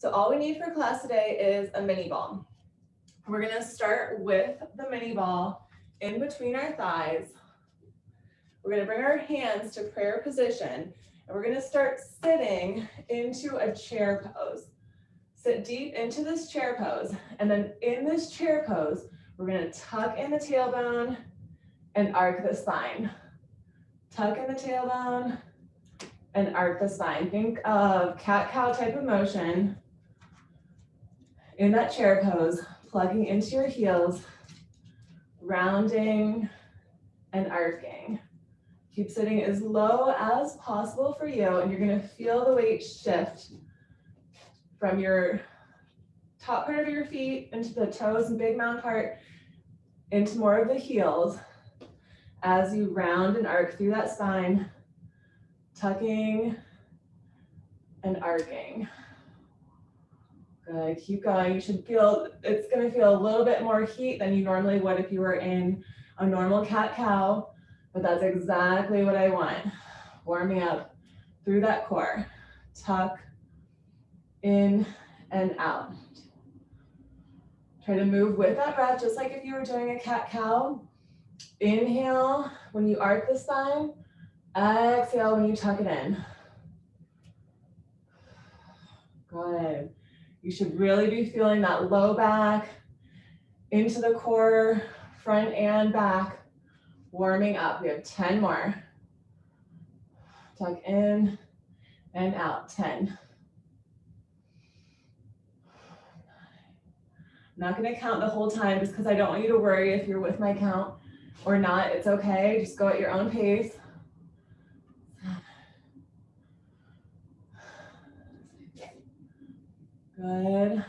So all we need for class today is a mini ball. We're gonna start with the mini ball in between our thighs. We're gonna bring our hands to prayer position, and we're gonna start sitting into a chair pose. Sit deep into this chair pose, and then in this chair pose, we're gonna tuck in the tailbone and arc the spine. Tuck in the tailbone and arc the spine. Think of cat-cow type of motion in that chair pose, plugging into your heels, rounding and arcing. Keep sitting as low as possible for you, and you're gonna feel the weight shift from your top part of your feet into the toes and big mound part into more of the heels as you round and arc through that spine, tucking and arcing. Good, keep going. You should feel, it's gonna feel a little bit more heat than you normally would if you were in a normal cat-cow, but that's exactly what I want. Warming up through that core. Tuck in and out. Try to move with that breath, just like if you were doing a cat-cow. Inhale when you arc the spine. Exhale when you tuck it in. Good. You should really be feeling that low back into the core, front and back, warming up. We have 10 more. Tuck in and out, 10. I'm not gonna count the whole time just because I don't want you to worry if you're with my count or not. It's okay, just go at your own pace. Good.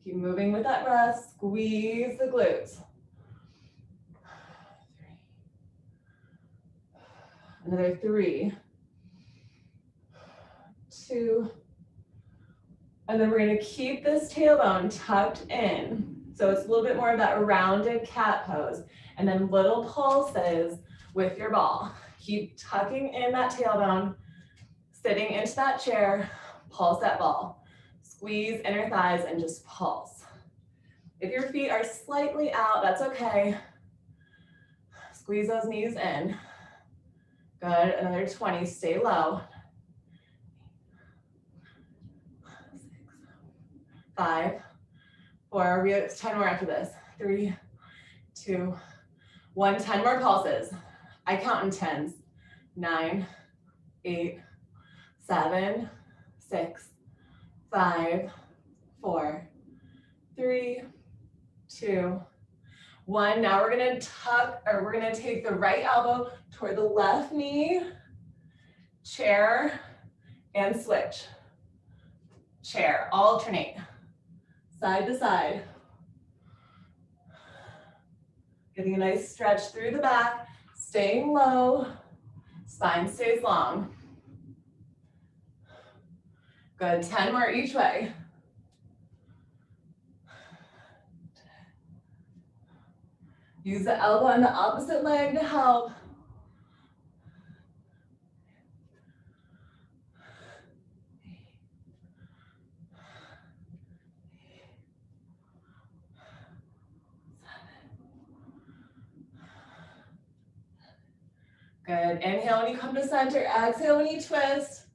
Keep moving with that breath. Squeeze the glutes. Another 3, 2, and then we're gonna keep this tailbone tucked in. So it's a little bit more of that rounded cat pose, and then little pulses with your ball. Keep tucking in that tailbone, sitting into that chair, pulse that ball. Squeeze inner thighs and just pulse. If your feet are slightly out, that's okay. Squeeze those knees in. Good, another 20, stay low. 6, 5, 4, we have 10 more after this. 3, 2, 1, 10 more pulses. I count in 10s. 9, 8, 7, 6, 5, 4, 3, 2, 1. Now we're gonna tuck, or we're gonna take the right elbow toward the left knee, chair, and switch. Chair, alternate, side to side. Getting a nice stretch through the back, staying low, spine stays long. Good, 10 more each way. Use the elbow on the opposite leg to help. Good, inhale when you come to center, exhale when you twist.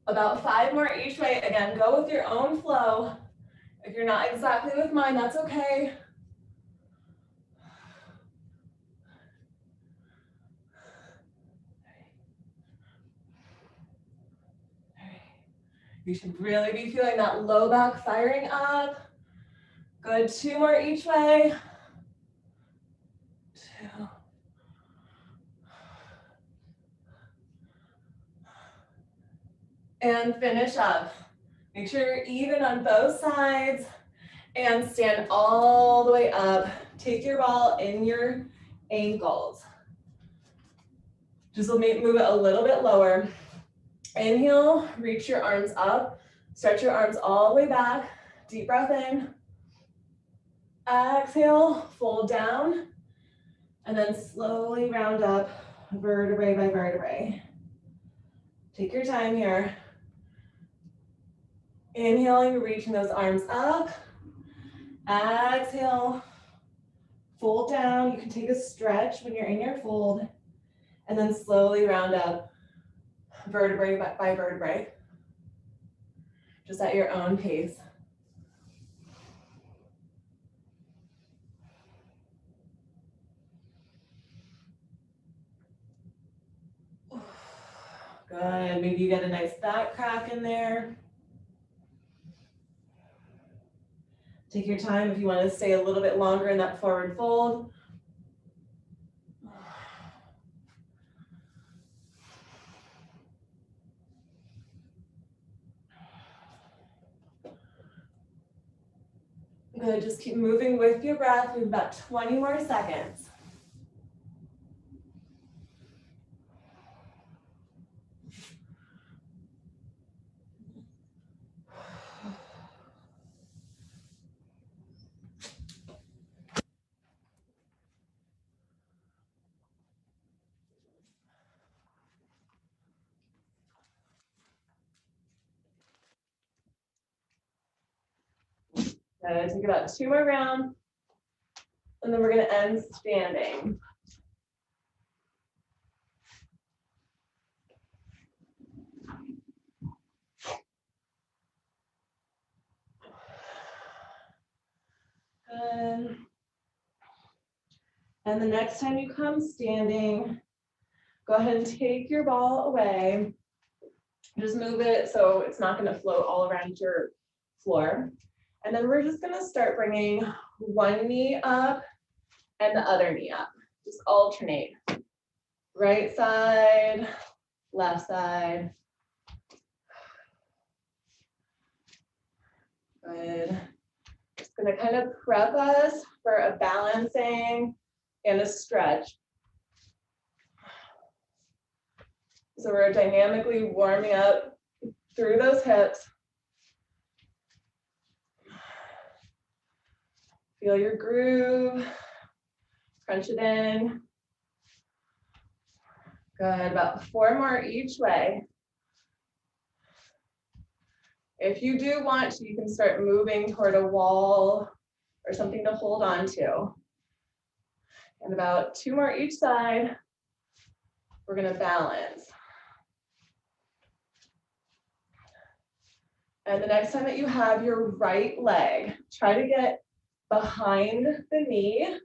About 5 more each way. Again, go with your own flow. If you're not exactly with mine, that's okay. You should really be feeling that low back firing up. Good, 2 more each way. 2. And finish up. Make sure you're even on both sides and stand all the way up. Take your ball in your ankles. Just move it a little bit lower. Inhale, reach your arms up. Stretch your arms all the way back. Deep breath in. Exhale, fold down And then slowly round up vertebrae by vertebrae. Take your time here. Inhaling, reaching those arms up. Exhale, fold down. You can take a stretch when you're in your fold. And then slowly round up vertebrae by vertebrae. Just at your own pace. Good, maybe you get a nice back crack in there. Take your time if you want to stay a little bit longer in that forward fold. Good, just keep moving with your breath. We have about 20 more seconds. Good, take about 2 more rounds, and then we're gonna end standing. Good. And the next time you come standing, go ahead and take your ball away. Just move it so it's not gonna float all around your floor. And then we're just gonna start bringing one knee up and the other knee up. Just alternate. Right side, left side. Good. Just gonna kind of prep us for a balancing and a stretch. So we're dynamically warming up through those hips. Feel your groove, crunch it in. Good, about 4 more each way. If you do want to, you can start moving toward a wall or something to hold on to. And about 2 more each side. We're gonna balance. And the next time that you have your right leg, try to get behind the knee.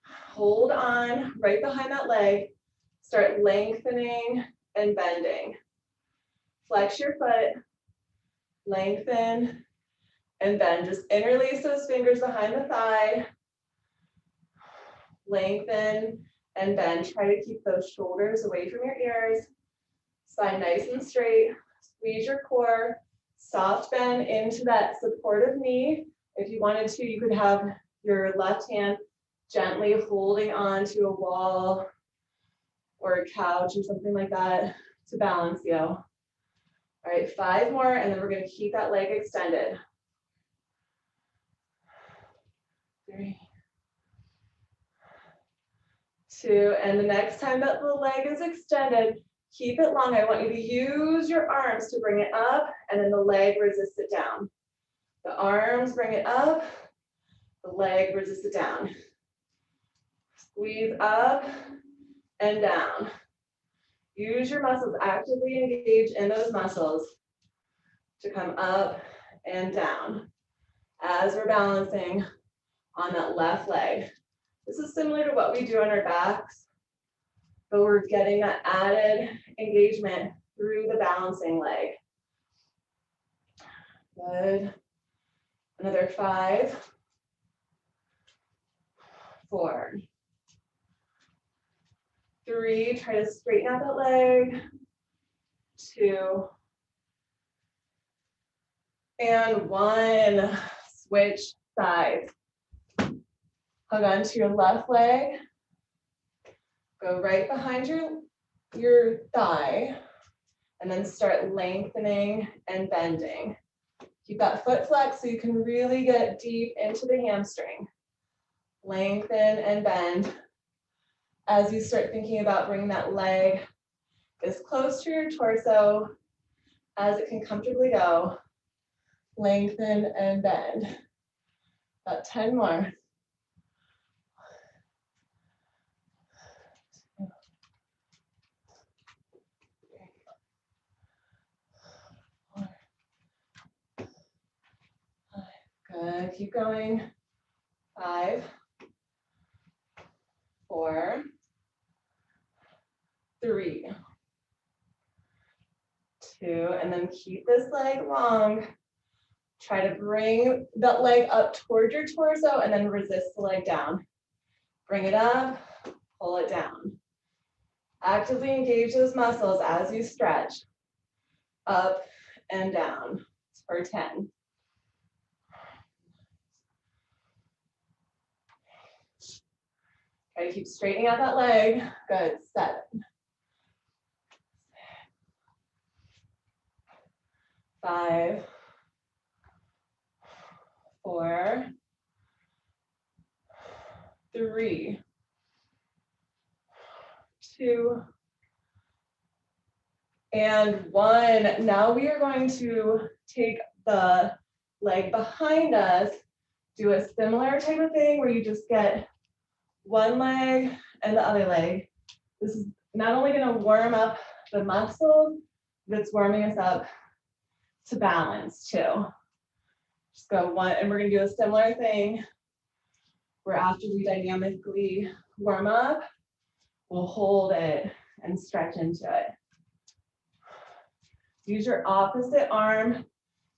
Hold on right behind that leg. Start lengthening and bending. Flex your foot, lengthen and bend. Just interlace those fingers behind the thigh. Lengthen and bend. Try to keep those shoulders away from your ears. Spine nice and straight. Squeeze your core. Soft bend into that supportive knee. If you wanted to, you could have your left hand gently holding on to a wall or a couch or something like that to balance you. All right, 5 more, and then we're gonna keep that leg extended. 3, 2, and the next time that the leg is extended, keep it long. I want you to use your arms to bring it up, and then the leg resists it down. The arms bring it up, the leg resists it down. Squeeze up and down. Use your muscles, actively engage in those muscles to come up and down as we're balancing on that left leg. This is similar to what we do on our backs, but we're getting that added engagement through the balancing leg. Good. Another 5, 4, 3, try to straighten out that leg. 2, and 1. Switch sides. Hug onto your left leg. Go right behind your thigh, and then start lengthening and bending. Keep that foot flexed so you can really get deep into the hamstring. Lengthen and bend. as you start thinking about bringing that leg as close to your torso as it can comfortably go, lengthen and bend. About 10 more. Good, keep going. 5, 4, 3, 2, and then keep this leg long. Try to bring that leg up toward your torso and then resist the leg down. Bring it up, pull it down. Actively engage those muscles as you stretch. Up and down for 10. Try to keep straightening out that leg. Good, 7. 5, 4, 3, 2, and 1. Now we are going to take the leg behind us, do a similar type of thing where you just get one leg and the other leg. This is not only going to warm up the muscles, but it's warming us up to balance too. Just go one, and we're going to do a similar thing where after we dynamically warm up, we'll hold it and stretch into it. Use your opposite arm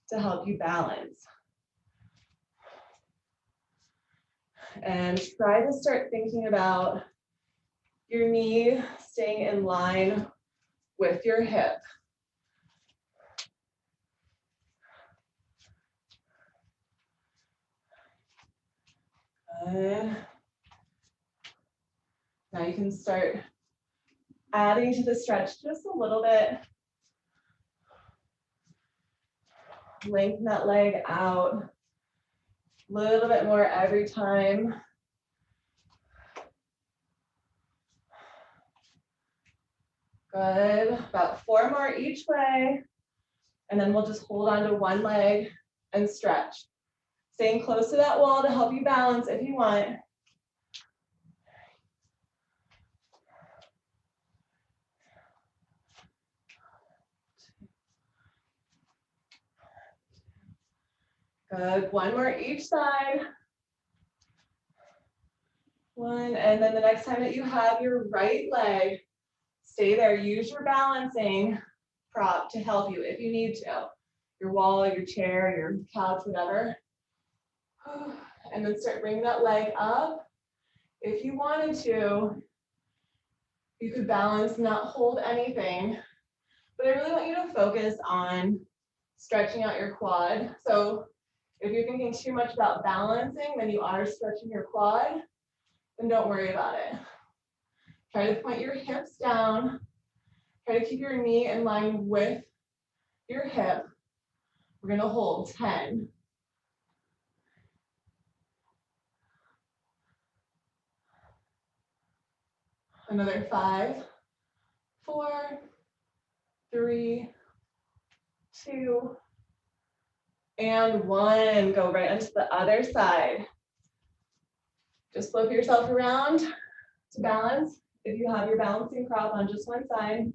to help you balance. And try to start thinking about your knee staying in line with your hip. Good. Now you can start adding to the stretch just a little bit. Lengthen that leg out a little bit more every time. Good, about 4 more each way. And then we'll just hold on to one leg and stretch. Staying close to that wall to help you balance if you want. Good, 1 more each side. 1, and then the next time that you have your right leg, stay there. Use your balancing prop to help you if you need to. Your wall, your chair, your couch, whatever. And then start bringing that leg up. If you wanted to, you could balance, not hold anything. But I really want you to focus on stretching out your quad. So if you're thinking too much about balancing, then you are stretching your quad, then don't worry about it. Try to point your hips down. Try to keep your knee in line with your hip. We're going to hold 10. Another 5, 4, 3, 2, and 1. Go right onto the other side. Just flip yourself around to balance. If you have your balancing prop on just one side,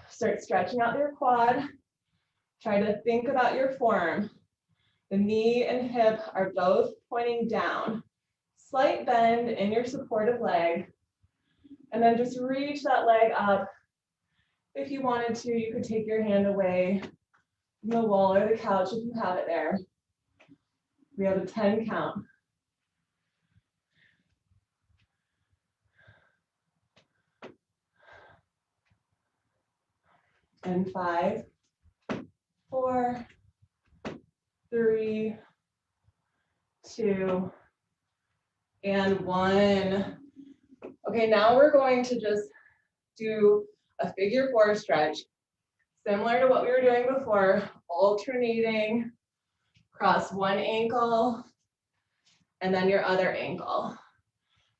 start stretching out your quad. Try to think about your form. The knee and hip are both pointing down. Slight bend in your supportive leg. And then just reach that leg up. If you wanted to, you could take your hand away from the wall or the couch if you have it there. We have a 10 count. And 5, 4, 3, 2, and 1. Okay, now we're going to just do a figure 4 stretch, similar to what we were doing before, alternating across one ankle and then your other ankle.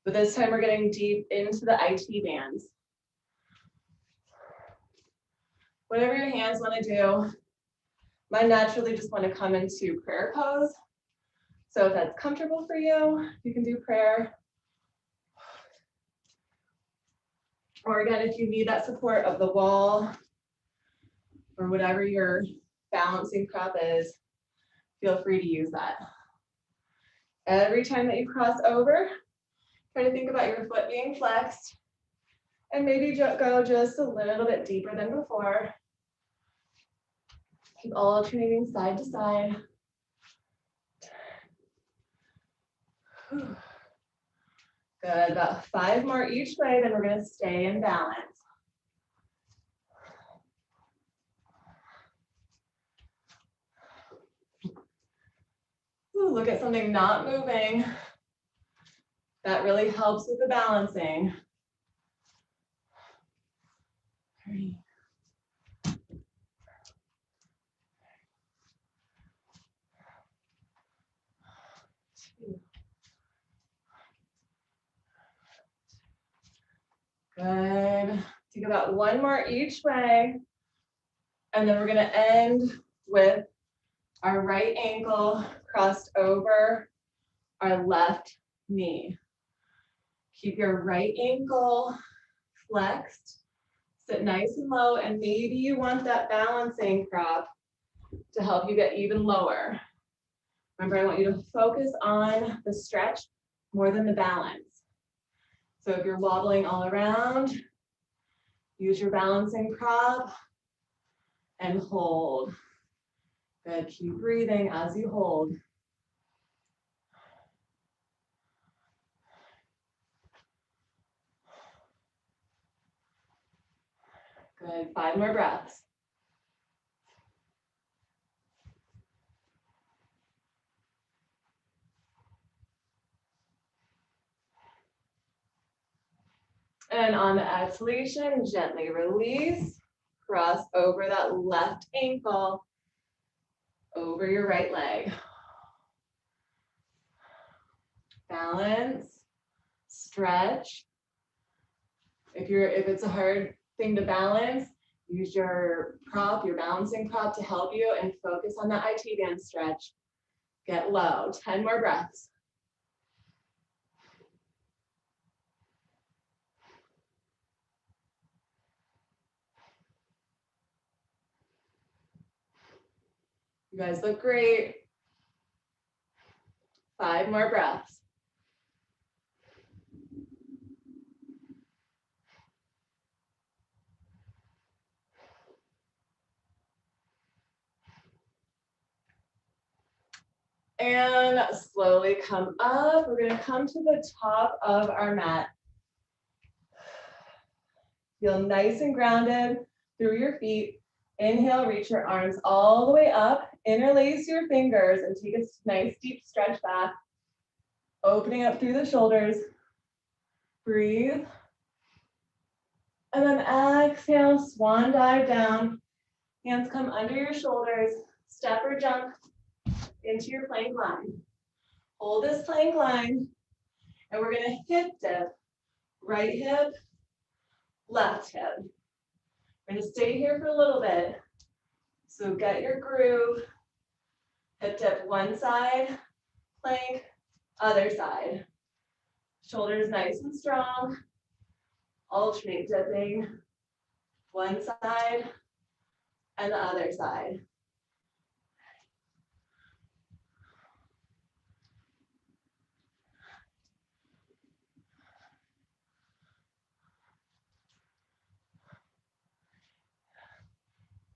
But this time we're getting deep into the IT bands. Whatever your hands want to do. Mine naturally just want to come into prayer pose. So if that's comfortable for you, you can do prayer. Or again, if you need that support of the wall or whatever your balancing prop is, feel free to use that. Every time that you cross over, try to think about your foot being flexed and maybe go just a little bit deeper than before. Keep alternating side to side. Good, about 5 more each way, then we're gonna stay in balance. Ooh, look at something not moving. That really helps with the balancing. 3. 2. Good. Take about 1 more each way. And then we're gonna end with our right ankle crossed over our left knee. Keep your right ankle flexed, sit nice and low, and maybe you want that balancing prop to help you get even lower. Remember, I want you to focus on the stretch more than the balance. So if you're wobbling all around, use your balancing prop and hold. Good, keep breathing as you hold. Good, 5 more breaths. And on the exhalation, gently release, cross over that left ankle over your right leg. Balance, stretch. If it's a hard thing to balance, use your prop, your balancing prop to help you and focus on that IT band stretch. Get low, 10 more breaths. You guys look great. 5 more breaths. And slowly come up. We're gonna come to the top of our mat. Feel nice and grounded through your feet. Inhale, reach your arms all the way up. Interlace your fingers and take a nice deep stretch back. Opening up through the shoulders. Breathe. And then exhale, swan dive down. Hands come under your shoulders. Step or jump into your plank line. Hold this plank line. And we're gonna hip dip. Right hip, left hip. We're gonna stay here for a little bit. So get your groove. Hip dip one side, plank, other side. Shoulders nice and strong. Alternate dipping. One side and the other side.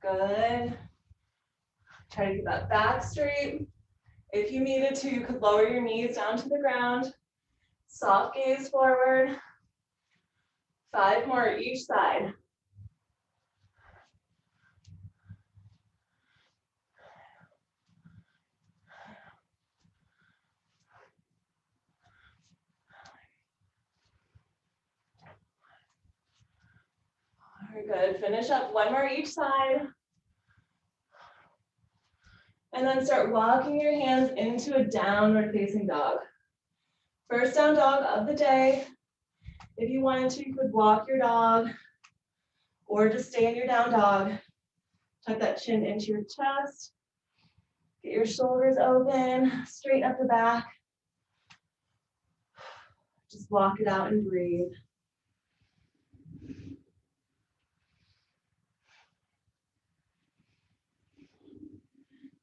Good. Try to get that back straight. If you needed to, you could lower your knees down to the ground. Soft gaze forward. 5 more each side. Very good. Finish up 1 more each side. And then start walking your hands into a downward facing dog. First down dog of the day. If you wanted to, you could walk your dog or just stay in your down dog. Tuck that chin into your chest. Get your shoulders open, straighten up the back. Just walk it out and breathe.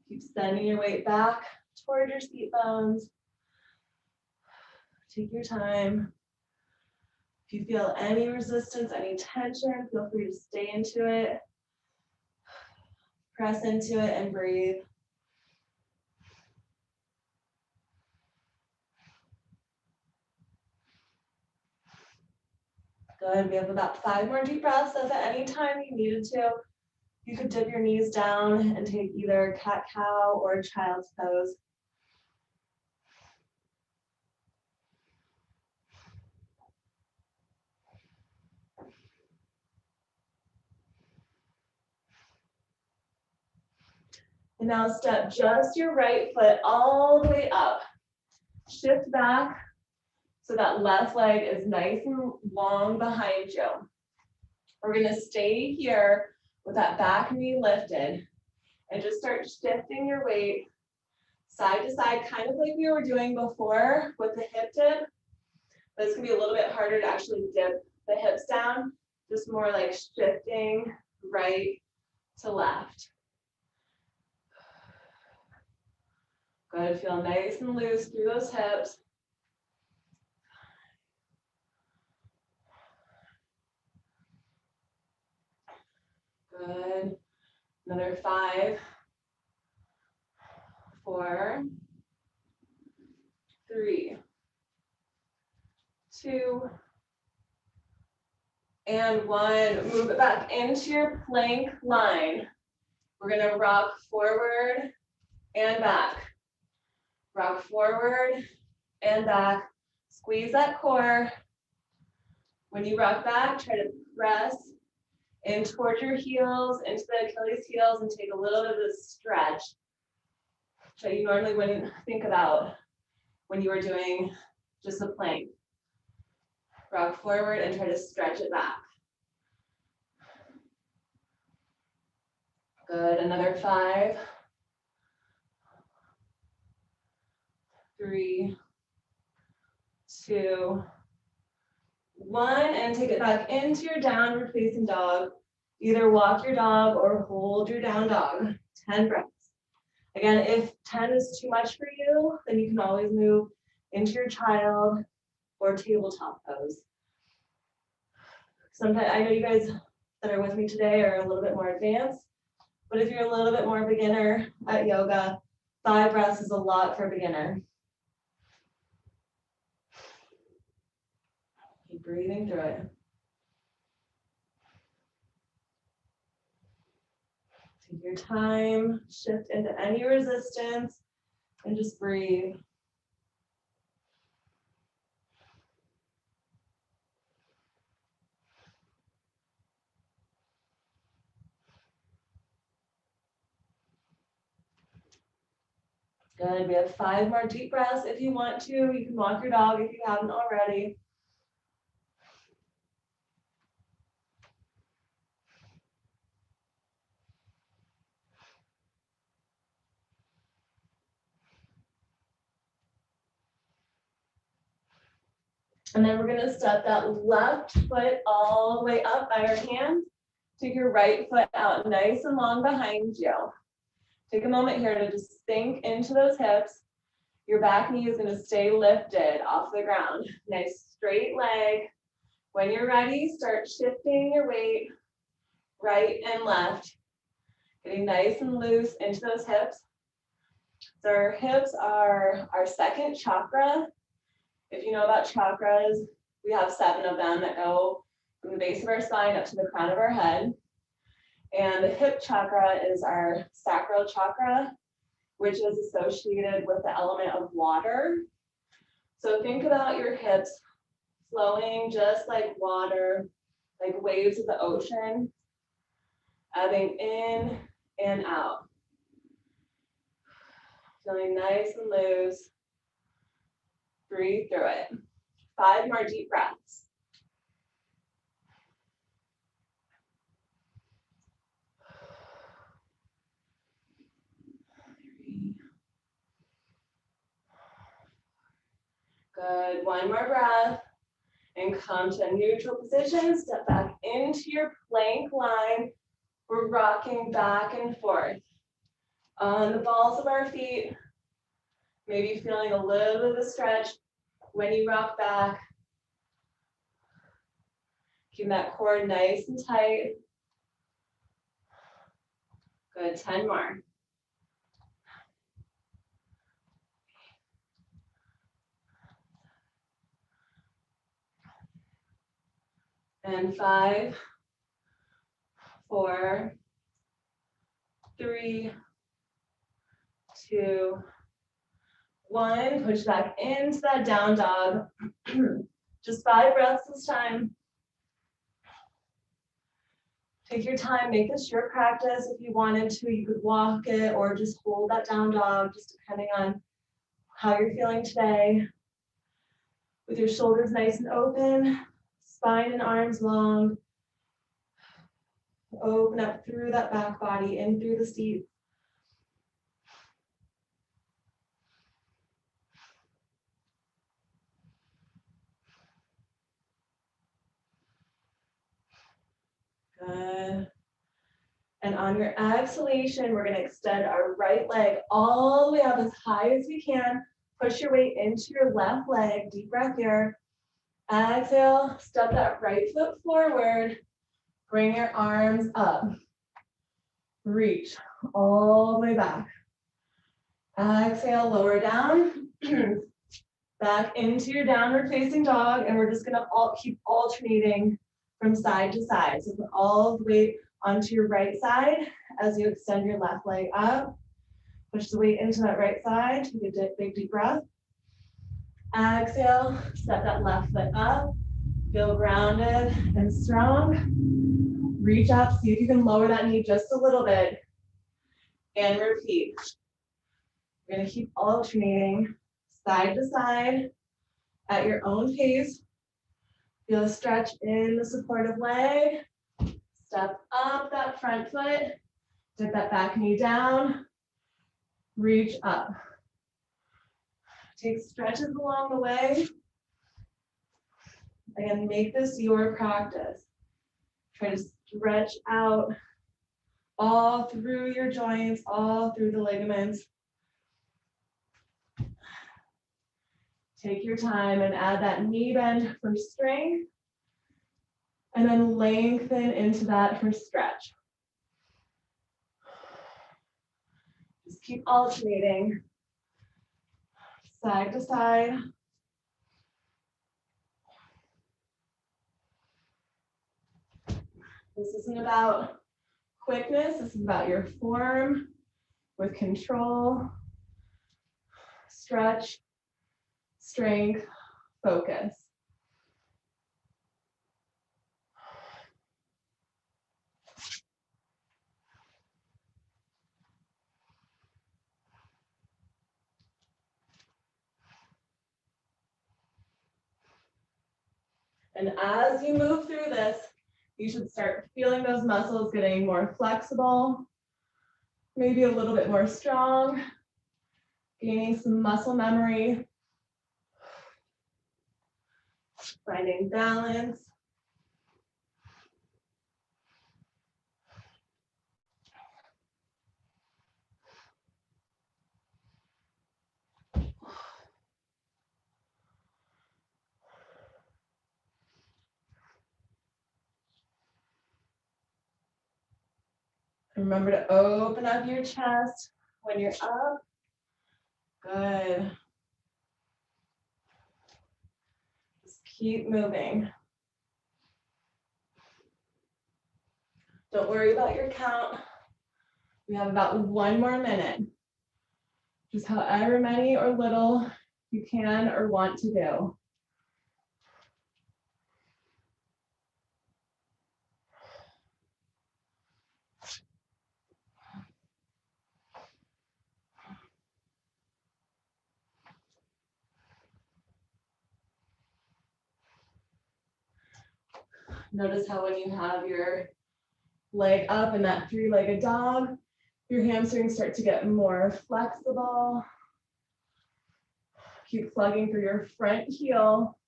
Keep sending your weight back toward your seat bones. Take your time. If you feel any resistance, any tension, feel free to stay into it. Press into it and breathe. Good. We have about 5 more deep breaths. If at any time you needed to, you could dip your knees down and take either cat-cow or child's pose. And now step just your right foot all the way up. Shift back so that left leg is nice and long behind you. We're gonna stay here with that back knee lifted and just start shifting your weight side to side, kind of like we were doing before with the hip dip. But it's gonna be a little bit harder to actually dip the hips down, just more like shifting right to left. Good, feel nice and loose through those hips. Good. Another 5, 4, 3, 2, and 1. Move it back into your plank line. We're gonna rock forward and back. Rock forward and back. Squeeze that core. When you rock back, try to press in towards your heels, into the Achilles heels, and take a little bit of this stretch that you normally wouldn't think about when you were doing just a plank. Rock forward and try to stretch it back. Good, another 5, 3, 2, 1, and take it back into your downward facing dog. Either walk your dog or hold your down dog. 10 breaths. Again, if 10 is too much for you, then you can always move into your child or tabletop pose. Sometimes, I know you guys that are with me today are a little bit more advanced, but if you're a little bit more beginner at yoga, 5 breaths is a lot for a beginner. Keep breathing through it. Take your time, shift into any resistance, and just breathe. Good, we have 5 more deep breaths. If you want to, you can walk your dog if you haven't already. And then we're gonna step that left foot all the way up by our hands. Take your right foot out nice and long behind you. Take a moment here to just sink into those hips. Your back knee is gonna stay lifted off the ground. Nice straight leg. When you're ready, start shifting your weight right and left. Getting nice and loose into those hips. So our hips are our second chakra. If you know about chakras, we have 7 of them that go from the base of our spine up to the crown of our head. And the hip chakra is our sacral chakra, which is associated with the element of water. So think about your hips flowing just like water, like waves of the ocean, ebbing in and out. Feeling nice and loose. Breathe through it. 5 more deep breaths. Good. 1 more breath. And come to a neutral position. Step back into your plank line. We're rocking back and forth on the balls of our feet. Maybe feeling a little bit of a stretch when you rock back. Keep that core nice and tight. Good. 10 more. And 5, 4, 3, 2, 1. Push back into that down dog. Just 5 breaths this time. Take your time, make this your practice. If you wanted to, you could walk it or just hold that down dog, just depending on how you're feeling today. With your shoulders nice and open, spine and arms long. Open up through that back body, in through the seat. Good. And on your exhalation, we're going to extend our right leg all the way up as high as we can. Push your weight into your left leg. Deep breath here. Exhale, step that right foot forward. Bring your arms up. Reach all the way back. Exhale, lower down. Back into your downward facing dog. And we're just going to keep alternating from side to side. So put all the weight onto your right side as you extend your left leg up. Push the weight into that right side. Take a big deep breath. Exhale, step that left foot up. Feel grounded and strong. Reach up, see if you can lower that knee just a little bit. And repeat. You're going to keep alternating side to side at your own pace. Feel a stretch in the supportive leg. Step up that front foot. Dip that back knee down. Reach up. Take stretches along the way. Again, make this your practice. Try to stretch out all through your joints, all through the ligaments. Take your time and add that knee bend for strength. And then lengthen into that for stretch. Just keep alternating side to side. This isn't about quickness, this is about your form with control, stretch, strength, focus. And as you move through this, you should start feeling those muscles getting more flexible, maybe a little bit more strong, gaining some muscle memory, finding balance. Remember to open up your chest when you're up. Good. Just keep moving. Don't worry about your count. We have about 1 more minute. Just however many or little you can or want to do. Notice how when you have your leg up in that three-legged dog, your hamstrings start to get more flexible. Keep plugging through your front heel.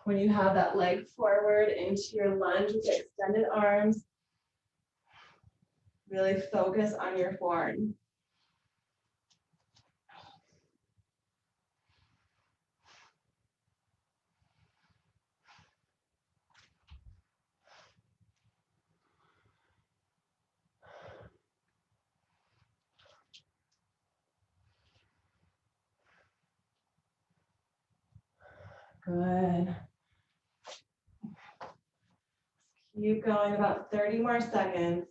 When you have that leg forward into your lunge with extended arms, really focus on your form. Good. Keep going, about 30 more seconds.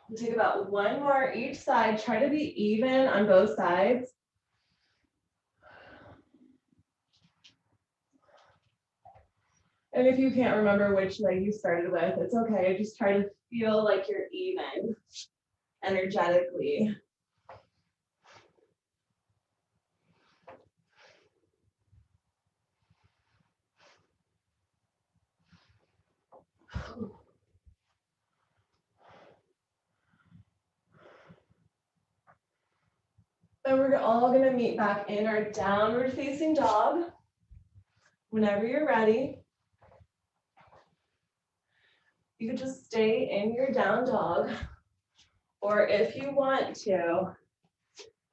We'll take about one more each side. Try to be even on both sides. And if you can't remember which leg you started with, it's okay. Just try to feel like you're even energetically. Then we're all gonna meet back in our downward facing dog. Whenever you're ready, you could just stay in your down dog, or if you want to,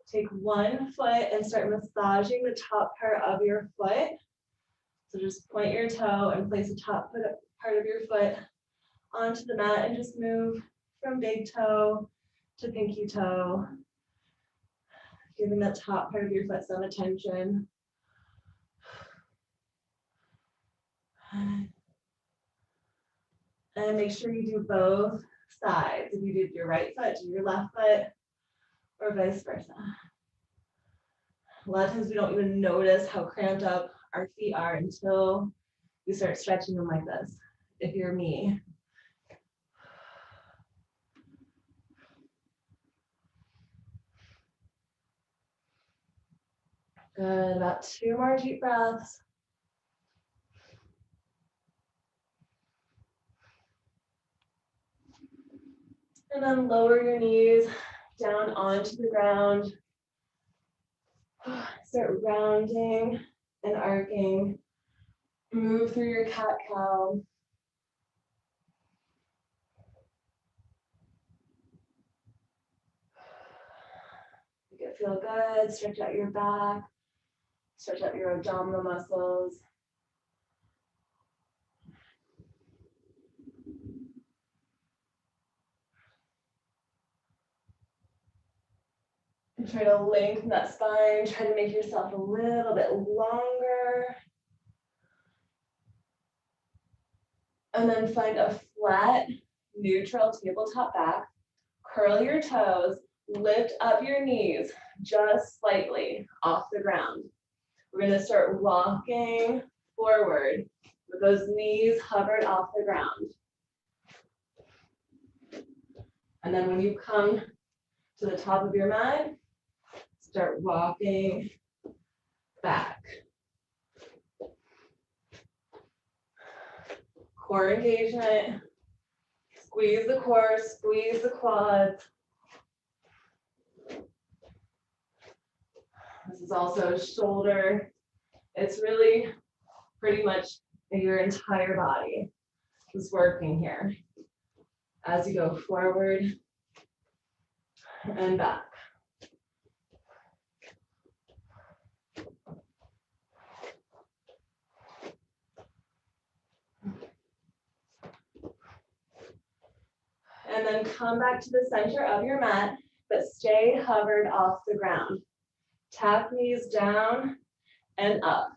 take one foot and start massaging the top part of your foot. So just point your toe and place the top part of your foot onto the mat and just move from big toe to pinky toe, giving that top part of your foot some attention. And make sure you do both sides. If you did your right foot, do your left foot, or vice versa. A lot of times we don't even notice how cramped up our feet are until we start stretching them like this, if you're me. Good, about 2 more deep breaths. And then lower your knees down onto the ground. Start rounding and arcing. Move through your cat-cow. Make it feel good. Stretch out your back. Stretch out your abdominal muscles. And try to lengthen that spine. Try to make yourself a little bit longer. And then find a flat, neutral tabletop back. Curl your toes. Lift up your knees just slightly off the ground. We're going to start walking forward with those knees hovered off the ground. And then when you come to the top of your mat, start walking back. Core engagement. Squeeze the core, squeeze the quads. This is also shoulder. It's really pretty much your entire body is working here as you go forward and back. And then come back to the center of your mat, but stay hovered off the ground. Tap knees down and up.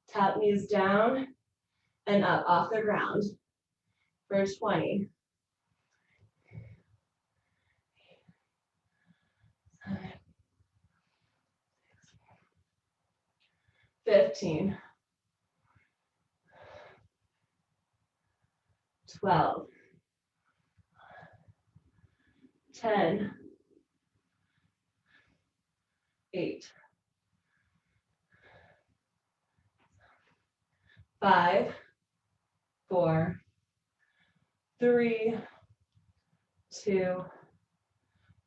Tap knees down and up off the ground for 20. 15. 12. 10. 8. 5. 4. 3. 2.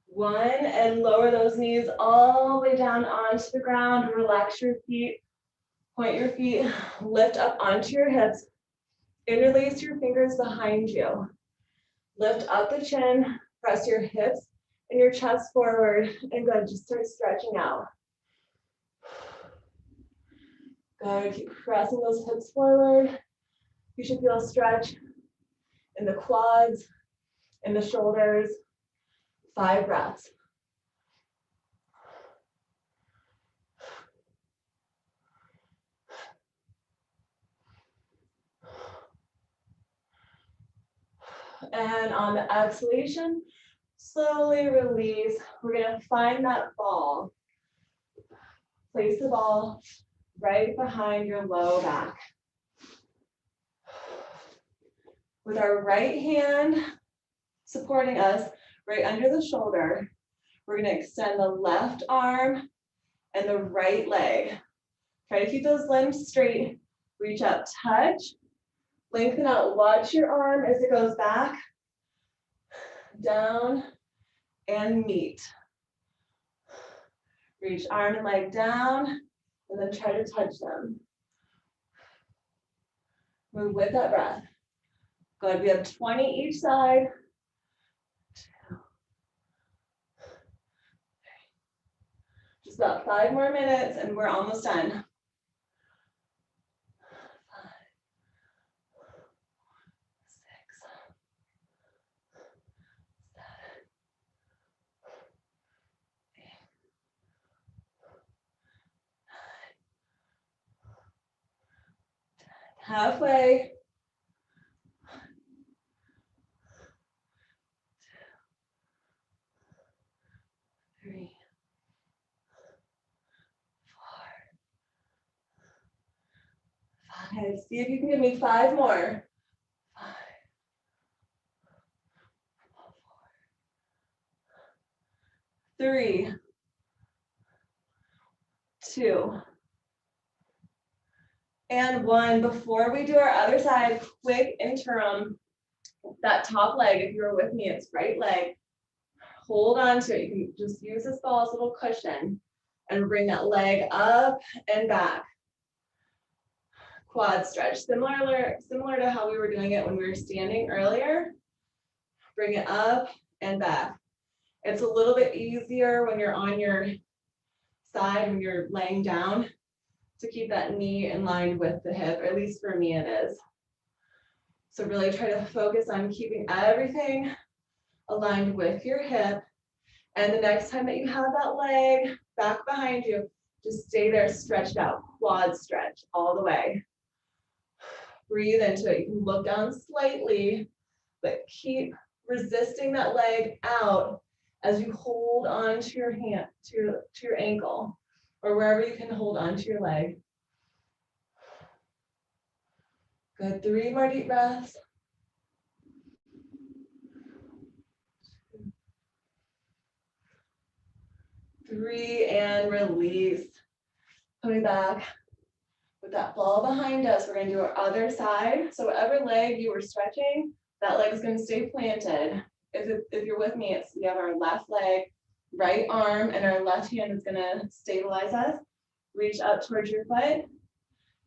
1. And lower those knees all the way down onto the ground. Relax your feet. Point your feet. Lift up onto your hips. Interlace your fingers behind you. Lift up the chin. Press your hips and your chest forward. And good. Just start stretching out. Good. Keep pressing those hips forward. You should feel a stretch in the quads, in the shoulders. 5 breaths. And on the exhalation, slowly release. We're gonna find that ball. Place the ball right behind your low back. With our right hand supporting us right under the shoulder, we're gonna extend the left arm and the right leg. Try to keep those limbs straight. Reach up, touch, lengthen out, watch your arm as it goes back, down, and meet. Reach arm and leg down, and then try to touch them. Move with that breath. Good, we have 20 each side. 2. Just about 5 more minutes and we're almost done. 5. 6. 7. 8. 9. Halfway. 3, 4, 5. See if you can give me 5 more. 5, 4, 3, 2, and 1. Before we do our other side, quick interim. That top leg, if you're with me, it's right leg. Hold on to it. You can just use this ball as a little cushion and bring that leg up and back. Quad stretch, similar to how we were doing it when we were standing earlier. Bring it up and back. It's a little bit easier when you're on your side, when you're laying down, to keep that knee in line with the hip, or at least for me it is. So really try to focus on keeping everything aligned with your hip. And the next time that you have that leg back behind you, just stay there stretched out, quad stretch all the way. Breathe into it. You can look down slightly, but keep resisting that leg out as you hold on to your hand, to your ankle, or wherever you can hold on to your leg. Good, 3 more deep breaths. 3, and release. Coming back with that ball behind us, we're gonna do our other side. So whatever leg you were stretching, that leg is gonna stay planted. If you're with me, we have our left leg, right arm, and our left hand is gonna stabilize us. Reach up towards your foot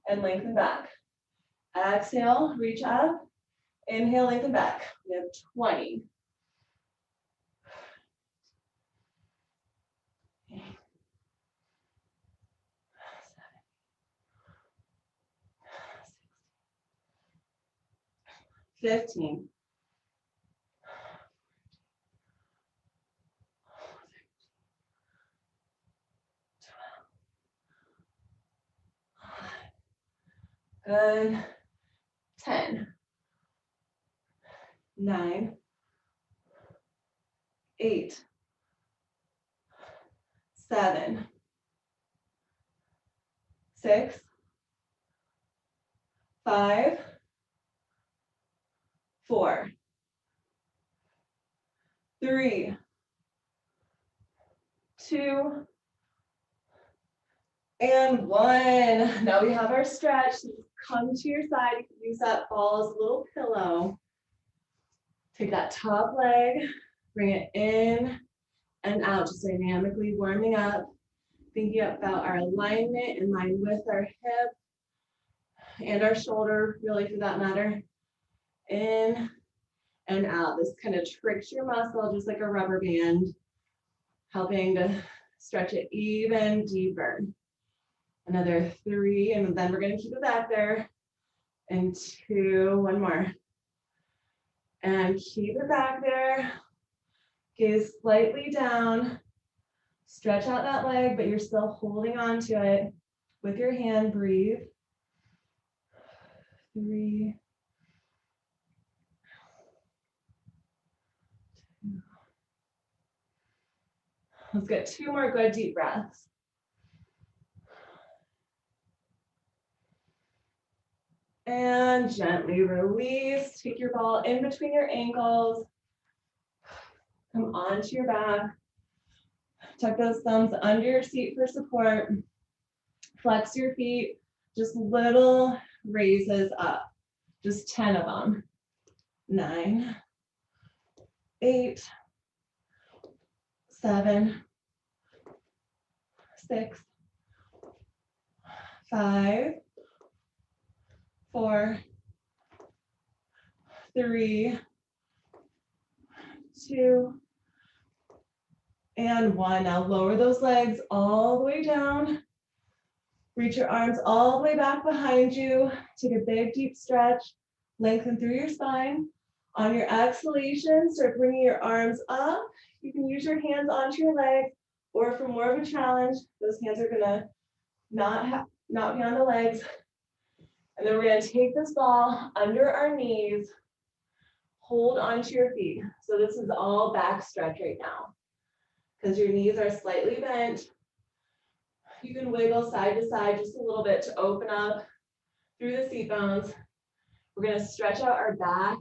and lengthen back. Exhale, reach up. Inhale, lengthen back. We have 20. 15. 12. Good. 10, 9, 8, 7, 6, 5, 4, 3, 2, and 1. Now we have our stretch. Come to your side. You can use that ball as a little pillow. Take that top leg, bring it in and out, just dynamically warming up, thinking about our alignment in line with our hip and our shoulder, really for that matter. In and out. This kind of tricks your muscle just like a rubber band, helping to stretch it even deeper. Another 3, and then we're going to keep it back there. And 2, one more. And keep it back there. Gaze slightly down. Stretch out that leg, but you're still holding on to it. With your hand, breathe. 3, 2. Let's get 2 more good deep breaths. And gently release. Take your ball in between your ankles. Come onto your back. Tuck those thumbs under your seat for support. Flex your feet. Just little raises up. Just 10 of them. 9, 8, 7, 6, 5, 4, 3, 2, and 1. Now lower those legs all the way down. Reach your arms all the way back behind you. Take a big deep stretch. Lengthen through your spine. On your exhalation, start bringing your arms up. You can use your hands onto your legs, or for more of a challenge, those hands are gonna not be on the legs. And then we're gonna take this ball under our knees, hold onto your feet. So this is all back stretch right now, because your knees are slightly bent. You can wiggle side to side just a little bit to open up through the seat bones. We're gonna stretch out our back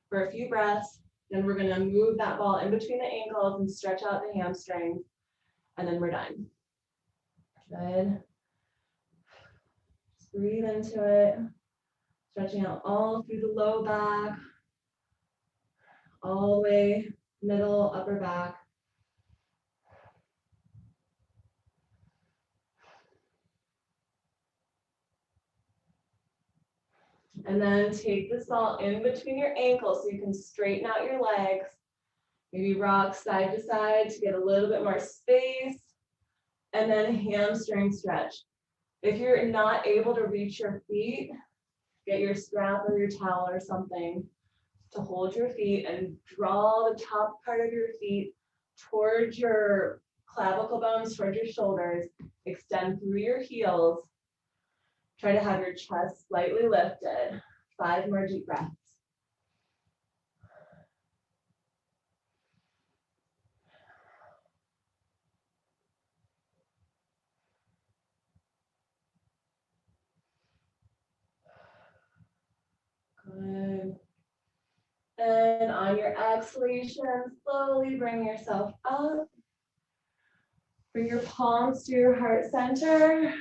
for a few breaths. Then we're gonna move that ball in between the ankles and stretch out the hamstrings. And then we're done. Good. Just breathe into it. Stretching out all through the low back, all the way middle, upper back. And then take this ball in between your ankles so you can straighten out your legs. Maybe rock side to side to get a little bit more space. And then hamstring stretch. If you're not able to reach your feet, get your strap or your towel or something to hold your feet and draw the top part of your feet towards your clavicle bones, towards your shoulders. Extend through your heels. Try to have your chest slightly lifted. 5 more deep breaths. Good. And on your exhalation, slowly bring yourself up. Bring your palms to your heart center.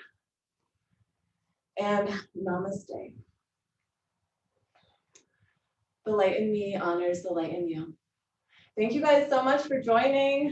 And namaste. The light in me honors the light in you. Thank you guys so much for joining.